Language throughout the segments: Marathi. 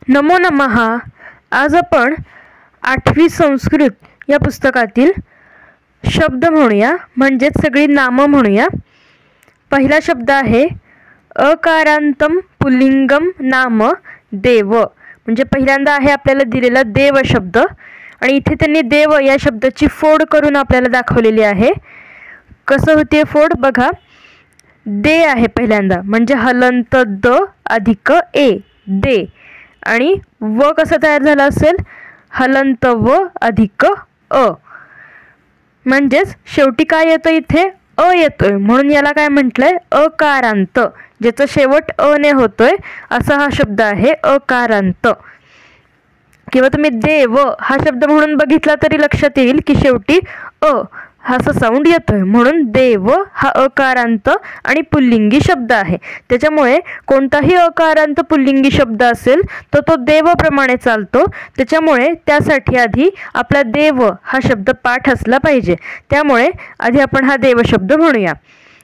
नमो नमः। आज आपण 8वी संस्कृत या पुस्तकातील शब्द म्हणूया, म्हणजेच सगळी नामं म्हणूया। पहिला शब्द आहे अकारांतम पुल्लिंगम नाम देव, म्हणजे पहिल्यांदा आहे आपल्याला दिलेला देव शब्द, आणि इथे त्यांनी देव या शब्दाची फोड करून आपल्याला दाखवलेली आहे। कसं होते फोड बघा। दे आहे पहिल्यांदा, म्हणजे हलंत द अधिक ए दे, आणि व कसं तयार झालं असेल, हलंत व अधिक अ, म्हणजेच शेवटी काय येतं इथे अ येतोय, म्हणून याला काय म्हटलंय अकारांत, ज्याचा शेवट अ ने होतोय असा हा शब्द आहे अकारांत। किंवा तुम्ही देव हा शब्द म्हणून बघितला तरी लक्षात येईल की शेवटी अ हा साऊंड येतोय, म्हणून देव हा अकारांत आणि पुल्लिंगी शब्द आहे। त्याच्यामुळे कोणताही अकारांत पुल्लिंगी शब्द असेल तर तो देवप्रमाणे चालतो, त्याच्यामुळे त्यासाठी आधी आपला देव हा शब्द पाठ असला पाहिजे। त्यामुळे आधी आपण हा देव शब्द म्हणूया।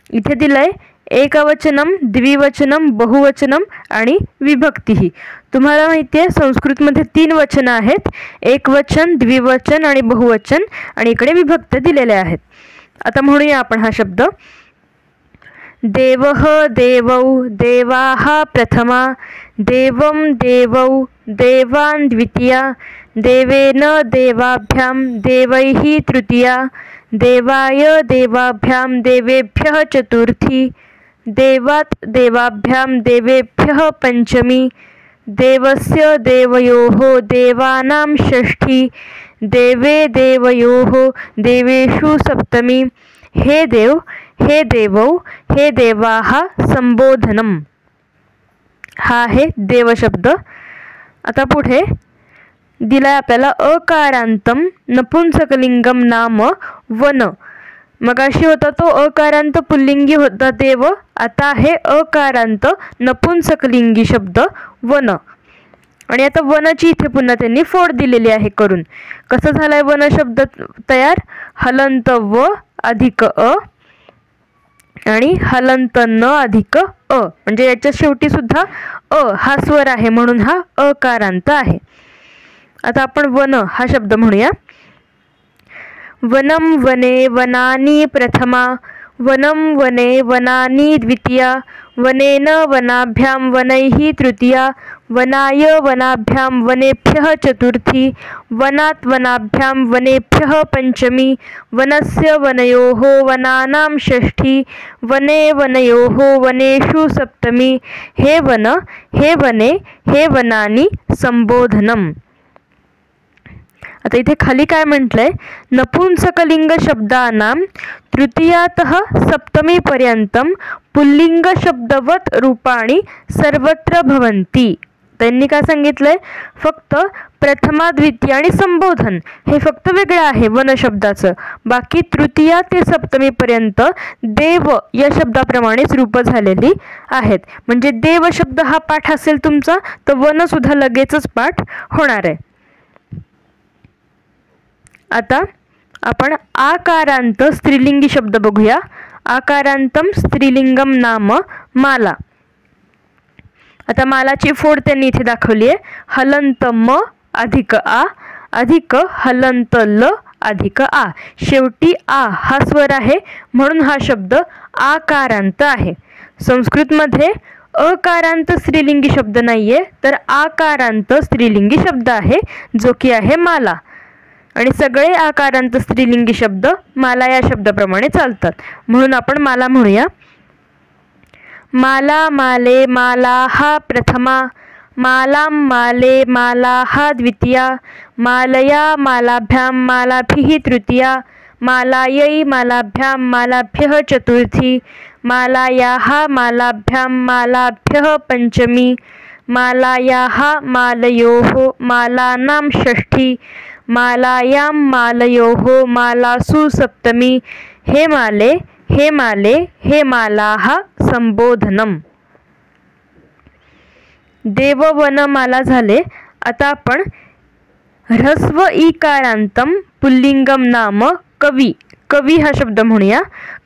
इथे दिलंय एकवचनम, द्विवचनम, बहुवचनम आणि विभक्तीही। तुम्हाला माहिती आहे संस्कृतमध्ये 3 वचनं आहेत, एकवचन, द्विवचन आणि बहुवचन, आणि इकडे विभक्त दिलेले आहेत। आता म्हणूया आपण हा शब्द। देवः देवौ, देवाः प्रथमा, देवं देवौ, देवान् द्वितीया, देवेन देवाभ्यां देवैः तृतीया, देवाय देवाभ्यां देवेभ्यः चतुर्थी, देवात् देवाभ्यां देवेभ्यः पंचमी, देवस्य देवयोः देवानां षष्ठी, देवे देवयोः देवेषु सप्तमी। हे देव, हे देवौ, हे देवाः संबोधनम। हा आहे देव शब्द। आता पुढे दिलाय आपल्याला अकारांतम नपुंसकलिंगम नाम वन। मगाशी होता तो अकारांत पुल्लिंगी होता देव, आता आहे अकारांत नपुंसकलिंगी शब्द वन। आणि आता वनची इथे पुन्हा त्यांनी फोड दिलेली आहे करून। कसं झालंय वन शब्द तयार, हलंत व अधिक अ आणि हलंत न अधिक अ, म्हणजे याच्या शेवटी सुद्धा अ हा स्वर आहे, म्हणून हा अकारांत आहे। आता आपण वन हा शब्द म्हणूया। वनम वने वनानी प्रथमा, वनम वने वनानी द्वितीया, वनेन वनाभ्यां वनैः तृतीया, वनाय वनाभ्यां वनेभ्यः चतुर्थी, वनात् वनाभ्यां वनेभ्यः पंचमी, वनस्य वनयोः वनानां षष्ठी, वने वनयोः वनेषु सप्तमी। हे वन, हे वने, हे वनानी संबोधनम। आता इथे खाली काय म्हटलंय, नपुंसकलिंग शब्दानां तृतीयातः सप्तमी पर्यंतम पुल्लिंग शब्दवत रूपाणी सर्वत्र भवन्ति। त्यांनी काय सांगितलंय, फक्त प्रथमा, द्वितीय आणि संबोधन हे फक्त वेगळं आहे वन शब्दाचं, बाकी तृतीया ते सप्तमी पर्यंत देव या शब्दाप्रमाणेच रूप झालेली आहेत। म्हणजे देव शब्द हा पाठ असेल तुमचा तर वन सुद्धा लगेचच पाठ होणार आहे। आता आपण आकारांत स्त्रीलिंगी शब्द बघूया। आकारांतम स्त्रीलिंगम नाम माला। आता मालाची फोड त्यांनी इथे दाखवली आहे। हलंत म अधिक आ अधिक हलंत ल अधिक आ, शेवटी आ हा स्वर आहे, म्हणून हा शब्द आकारांत आहे। संस्कृतमध्ये अकारांत स्त्रीलिंगी शब्द नाहीये, तर आकारांत स्त्रीलिंगी शब्द आहे, जो की आहे माला। आणि सगळे आकारांत स्त्रीलिंगी शब्द माला या शब्दाप्रमाणे चालतात, म्हणून आपण माला म्हणूया। माला माले मालाः प्रथमा, मालां माले मालाः द्वितीया, मालया मालाभ्यां मालाभिः तृतीया, मालायै मालाभ्यां मालाभ्यः चतुर्थी, मालायाः मालाभ्यां मालाभ्यः पंचमी, मालायाः मालयोः मालानां षष्ठी, मालायां मालयोः मालासु सप्तमी। हे माले, हे माले, हे मालाः संबोधनम। देव वन माला झाले। आता आपण ह्रस्व इकारांतम पुल्लिंगम नाम कवी, कवी हा शब्द म्हणूया।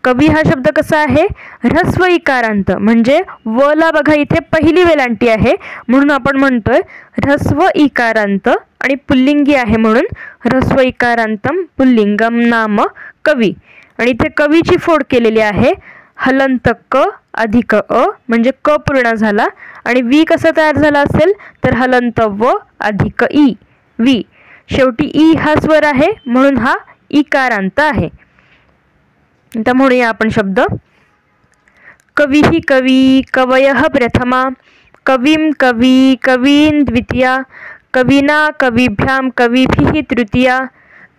कवी हा शब्द कसा आहे, ऱ्हस्व इकारांत, म्हणजे व ला बघा इथे पहिली वेलांटी आहे म्हणून आपण म्हणतोय ऱ्हस्व इकारांत, आणि पुल्लिंगी आहे म्हणून ऱ्हस्व इकारांतम पुल्लिंगम नाम कवी. आणि इथे कवीची फोड केलेली आहे, हलंत क अधिक अ, म्हणजे क पूर्ण झाला, आणि वी कसा तयार झाला असेल तर हलंत व अधिक ई, वी. शेवटी ई हा स्वर आहे म्हणून हा इकारांत आहे. आता म्हणूया आपण शब्द. कविः कवी, कवयः प्रथमा, कविं कवी, कवीन् द्वितीया, कविना कविभ्यां कविभिः तृतीया,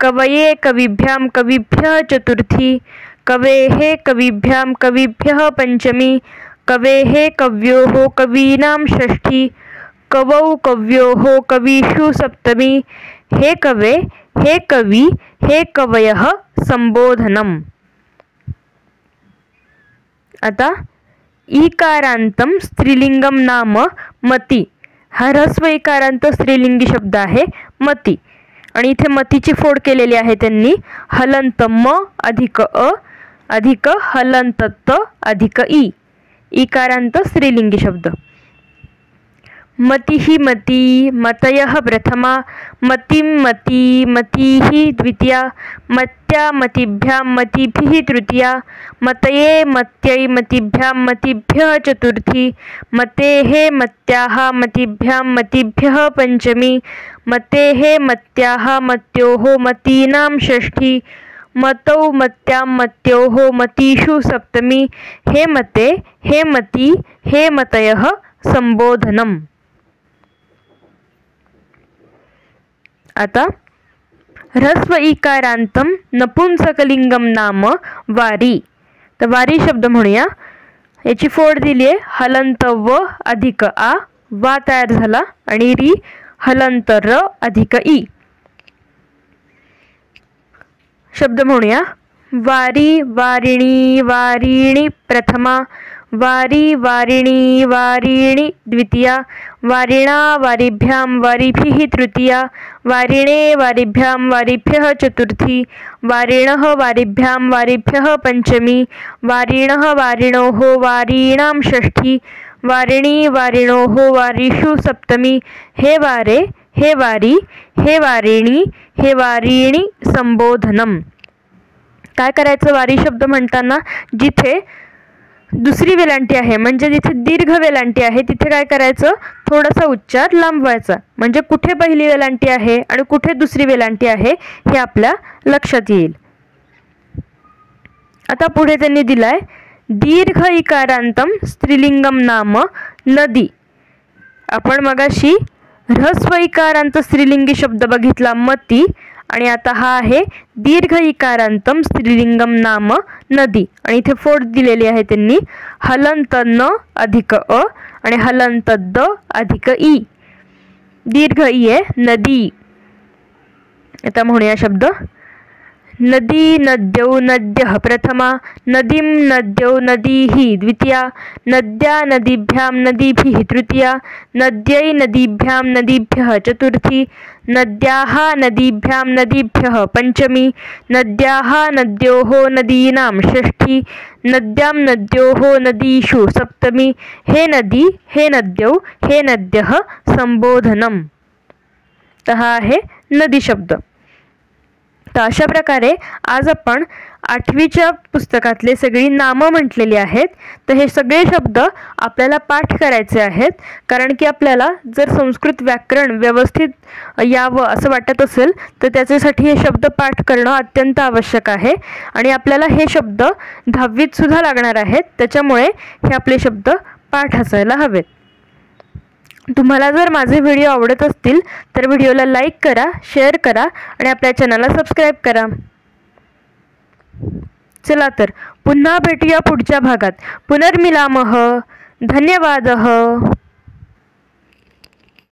कवये कविभ्यां कविभ्यः चतुर्थी, कवेः कविभ्यां कविभ्यः पंचमी, कवेः कव्योः कवीनां षष्ठी, कवौ कव्योः कवीषु सप्तमी, हे कवे, हे कवी, हे कवयः संबोधनम. आता इकारांतम स्त्रीलिंगम नाम मती. हा ऱ्हस्व इकारांत स्त्रीलिंगी शब्द आहे मती, आणि इथे मतीची फोड केलेली आहे त्यांनी, हलंत म अधिक अ अधिक हलंत त अधिक ई, इकारांत स्त्रीलिंगी शब्द. मतिः मती, मतयः प्रथमा, मतिं मती, मतिः द्वितीया, मत्या मतिभ्यां मतिभिः तृतीया, मतये मत्यै मतिभ्यां मतिभ्यः चतुर्थी, मतेः मत्याः मतिभ्यां मतिभ्यः पंचमी, मतेः मत्याः मत्योः मतीनां षष्ठी, मतौ मत्यां मत्योः मतीषु सप्तमी, हे मते, हे मती, हे मतयः संबोधनम. आता ह्रस्व इकारांतम नपुंसकलिंगम नाम वारी. तर वारी शब्द म्हणूया. याची फोड दिली आहे, हलंत व अधिक आ, वा तयार झाला, आणि री हलंत र अधिक ई. शब्द म्हणूया. वारी, वारिणी, वारिणी प्रथमा, वारी, वारिणी, वारिणी द्वितीया, वारिणा वारिभ्यां वारिभिः तृतीया, वारिणे वारिभ्यां वारिभ्यः चतुर्थी, वारिणः वारिभ्यां वारिभ्यः पंचमी, वारिणः वारिणोः वारीणां षष्ठी, वारिणी वारिणोः वारीषु सप्तमी, हे वारे, हे वारी, हे वारिणी, हे वारिणी संबोधनम. काय करायचं वारी शब्द म्हणताना, जिथे दुसरी वेलांटी आहे म्हणजे जिथे दीर्घ वेलांटी आहे तिथे काय करायचं, थोडासा उच्चार लांबवायचा, म्हणजे कुठे पहिली वेलांटी आहे आणि कुठे दुसरी वेलांटी आहे हे आपल्या लक्षात येईल. आता पुढे त्यांनी दिलाय दीर्घ इकारांतम स्त्रीलिंगम नाम नदी. आपण मगाशी ह्रस्व इकारांत स्त्रीलिंगी शब्द बघितला मती, आणि आता हा आहे दीर्घ इकारांतम स्त्रीलिंगम नाम नदी, आणि इथे फोड दिलेली आहे त्यांनी, हलंत न अधिक अ आणि हलंत द अधिक ई, दीर्घ ई आहे नदी. आता म्हणूया शब्द. नदी नद्यौ नद्यः प्रथमा, नदीं नद्यौ नदीः द्वितीया, नद्या नदीभ्यां नदीभिः तृतीया, नद्यै नदीभ्यां नदीभ्यः चतुर्थी, नद्याः नदीभ्यां नदीभ्यः पंचमी, नद्याः नद्योः नदीनां षष्ठी, नद्यां नद्योः नदीषु सप्तमी, हे नदी, हे नद्यौ, हे नद्यः संबोधनम. तर हा आहे नदी शब्द. तर अशा प्रकारे आज आपण 8वीच्या पुस्तकातले सगळी नामं म्हटलेली आहेत. तर हे सगळे शब्द आपल्याला पाठ करायचे आहेत, कारण की आपल्याला जर संस्कृत व्याकरण व्यवस्थित यावं असं वाटत असेल तर त्याच्यासाठी हे शब्द पाठ करणं अत्यंत आवश्यक आहे. आणि आपल्याला हे शब्द 10वीत सुद्धा लागणार आहेत, त्याच्यामुळे हे आपले शब्द पाठ असायला हवेत. तुम्हाला जर माझे व्हिडिओ आवडत असतील तर व्हिडिओला लाईक करा, शेअर करा आणि आपल्या चॅनलला सबस्क्राईब करा. चला तर पुन्हा भेटूया पुढच्या भागात. पुनर्मिलामः. धन्यवादः.